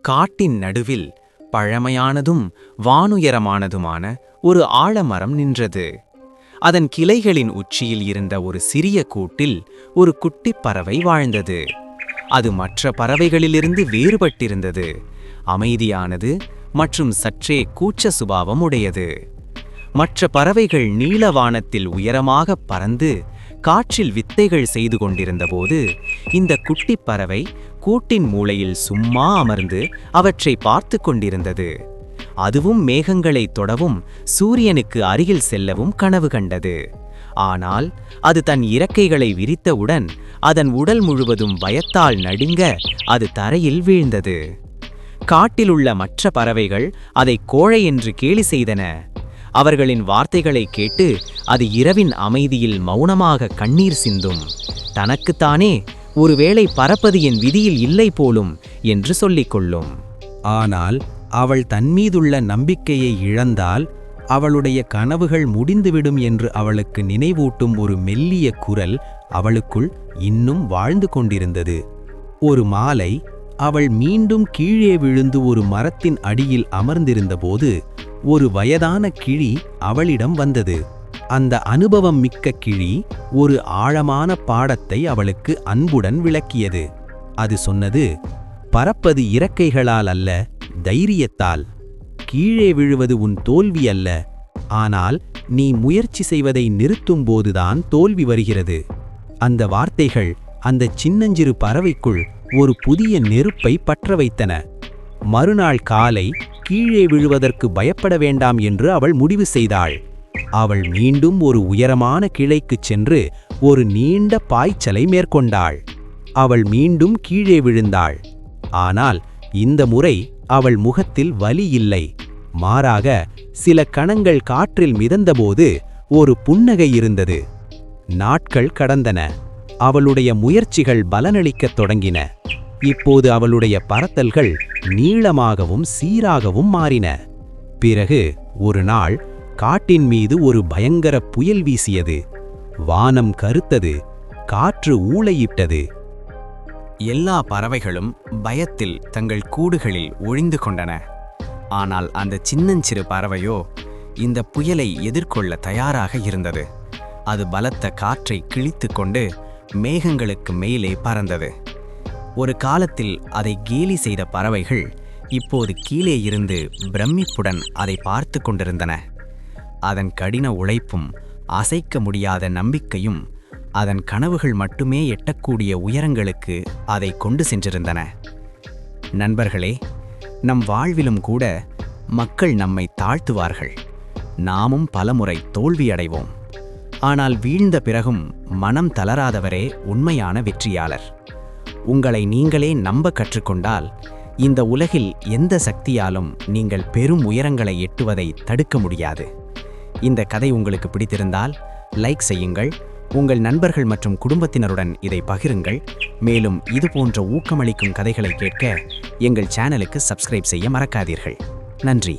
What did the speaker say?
காட்டின் நடுவில் பழமையானதும் வானுயரமானதுமான ஒரு ஆலமரம் நின்றது. அதன் கிளைகளின் உச்சியில் இருந்த ஒரு சிறிய கூட்டில் ஒரு குட்டிப் பறவை வாழ்ந்தது. அது மற்ற பறவைகளிலிருந்து வேறுபட்டிருந்தது. அமைதியானது மற்றும் சற்றே கூச்ச சுபாவம் உடையது. மற்ற பறவைகள் நீல வானத்தில் உயரமாக பறந்து காற்றில் வித்தைகள் செய்து கொண்டிருந்தபோது இந்த குட்டிப் பறவை கூட்டின் மூலையில் சும்மா அமர்ந்து அவற்றை பார்த்து கொண்டிருந்தது. அதுவும் மேகங்களை தொடவும் சூரியனுக்கு அருகில் செல்லவும் கனவு கண்டது. ஆனால் அது தன் இறக்கைகளை விரித்தவுடன் அதன் உடல் முழுவதும் பயத்தால் நடுங்க அது தரையில் வீழ்ந்தது. காட்டிலுள்ள மற்ற பறவைகள் அதை கோழை என்று கேலி செய்தன. அவர்களின் வார்த்தைகளை கேட்டு அது இரவின் அமைதியில் மௌனமாக கண்ணீர் சிந்தும். தனக்குத்தானே ஒருவேளை பறப்பது என் விதியில் இல்லை போலும் என்று சொல்லிக்கொள்ளும். ஆனால் அவள் தன்மீதுள்ள நம்பிக்கையை இழந்தால் அவளுடைய கனவுகள் முடிந்துவிடும் என்று அவளுக்கு நினைவூட்டும் ஒரு மெல்லிய குரல் அவளுக்குள் இன்னும் வாழ்ந்து கொண்டிருந்தது. ஒரு மாலை அவள் மீண்டும் கீழே விழுந்து ஒரு மரத்தின் அடியில் அமர்ந்திருந்தபோது ஒரு வயதான கிளி அவளிடம் வந்தது. அந்த அனுபவம் மிக்க கிளி ஒரு ஆழமான பாடத்தை அவளுக்கு அன்புடன் விளக்கியது. அது சொன்னது, பறப்பது இறக்கைகளால் அல்ல, தைரியத்தால். கீழே விழுவது உன் தோல்வி அல்ல, ஆனால் நீ முயற்சி செய்வதை நிறுத்தும்போதுதான் தோல்வி வருகிறது. அந்த வார்த்தைகள் அந்த சின்னஞ்சிறு பறவைக்குள் ஒரு புதிய நெருப்பை பற்ற வைத்தன. மறுநாள் காலை கீழே விழுவதற்கு பயப்பட வேண்டாம் என்று அவள் முடிவு செய்தாள். அவள் மீண்டும் ஒரு உயரமான கிளைக்குச் சென்று ஒரு நீண்ட பாய்ச்சலை மேற்கொண்டாள். அவள் மீண்டும் கீழே விழுந்தாள். ஆனால் இந்த முறை அவள் முகத்தில் வலி இல்லை. மாறாக சில கணங்கள் காற்றில் மிதந்தபோது ஒரு புன்னகை இருந்தது. நாட்கள் கடந்தன. அவளுடைய முயற்சிகள் பலனளிக்கத் தொடங்கின. இப்போது அவளுடைய பறத்தல்கள் நீளமாகவும் சீராகவும் மாறின. பிறகு ஒரு நாள் காட்டின் மீது ஒரு பயங்கர புயல் வீசியது. வானம் கருத்தது. காற்று ஊளையிட்டது. எல்லா பறவைகளும் பயத்தில் தங்கள் கூடுகளில் ஒழிந்து கொண்டன. ஆனால் அந்த சின்னஞ்சிறு பறவையோ இந்த புயலை எதிர்கொள்ள தயாராக இருந்தது. அது பலத்த காற்றை கிழித்து கொண்டு மேகங்களுக்கு மேலே பறந்தது. ஒரு காலத்தில் அதை கேலி செய்த பறவைகள் இப்போது கீழே இருந்து பிரமிப்புடன் அதை பார்த்து கொண்டிருந்தன. அதன் கடின உழைப்பும் அசைக்க முடியாத நம்பிக்கையும் அதன் கனவுகள் மட்டுமே எட்டக்கூடிய உயரங்களுக்கு அதை கொண்டு சென்றிருந்தன. நண்பர்களே, நம் வாழ்விலும் கூட மக்கள் நம்மை தாழ்த்துவார்கள். நாமும் பலமுறை தோல்வியடைவோம். ஆனால் வீழ்ந்த பிறகும் மனம் தளராதவரே உண்மையான வெற்றியாளர். உங்களை நீங்களே நம்ப கற்றுக்கொண்டால் இந்த உலகில் எந்த சக்தியாலும் நீங்கள் பெரும் உயரங்களை எட்டுவதை தடுக்க முடியாது. இந்த கதை உங்களுக்கு பிடித்திருந்தால் லைக் செய்யுங்கள். உங்கள் நண்பர்கள் மற்றும் குடும்பத்தினருடன் இதை பகிருங்கள். மேலும் இது போன்ற ஊக்கமளிக்கும் கதைகளை கேட்க எங்கள் சேனலுக்கு சப்ஸ்கிரைப் செய்ய மறக்காதீர்கள். நன்றி.